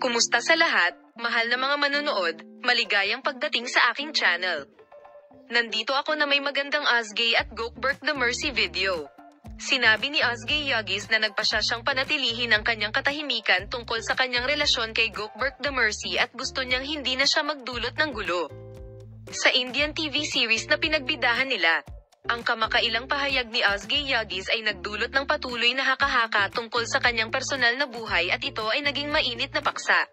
Kumusta sa lahat, mahal na mga manonood, maligayang pagdating sa aking channel. Nandito ako na may magandang Ozgay at Gokberk the Mercy video. Sinabi ni Ozgay Yagis na nagpasya siyang panatilihin ang kanyang katahimikan tungkol sa kanyang relasyon kay Gokberk the Mercy at gusto niyang hindi na siya magdulot ng gulo. Sa Indian TV series na pinagbidahan nila, ang kamakailang pahayag ni Ozgay Yagis ay nagdulot ng patuloy na haka-haka tungkol sa kanyang personal na buhay at ito ay naging mainit na paksa.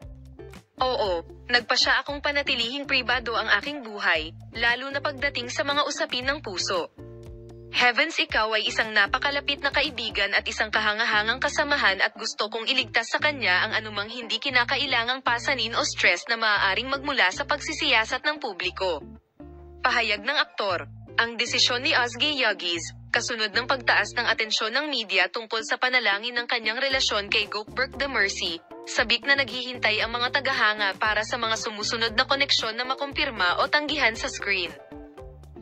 Oo, nagpasya akong panatilihing pribado ang aking buhay, lalo na pagdating sa mga usapin ng puso. Heavens, ikaw ay isang napakalapit na kaibigan at isang kahangahangang kasamahan at gusto kong iligtas sa kanya ang anumang hindi kinakailangang pasanin o stress na maaaring magmula sa pagsisiyasat ng publiko. Pahayag ng aktor. Ang desisyon ni Ozgay Yagis, kasunod ng pagtaas ng atensyon ng media tungkol sa panalangin ng kanyang relasyon kay Gokberk the Mercy, sabik na naghihintay ang mga tagahanga para sa mga sumusunod na koneksyon na makumpirma o tanggihan sa screen.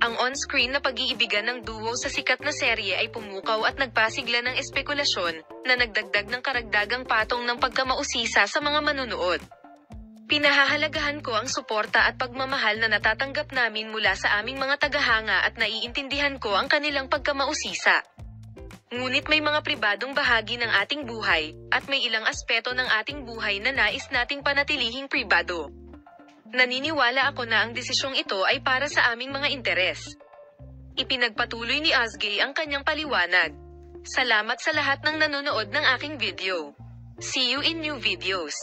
Ang on-screen na pag-iibigan ng duo sa sikat na serye ay pumukaw at nagpasigla ng espekulasyon, na nagdagdag ng karagdagang patong ng pagkamausisa sa mga manunood. Pinahahalagahan ko ang suporta at pagmamahal na natatanggap namin mula sa aming mga tagahanga at naiintindihan ko ang kanilang pagkamausisa. Ngunit may mga pribadong bahagi ng ating buhay, at may ilang aspeto ng ating buhay na nais nating panatilihing pribado. Naniniwala ako na ang desisyong ito ay para sa aming mga interes. Ipinagpatuloy ni Ozgay ang kanyang paliwanag. Salamat sa lahat ng nanonood ng aking video. See you in new videos.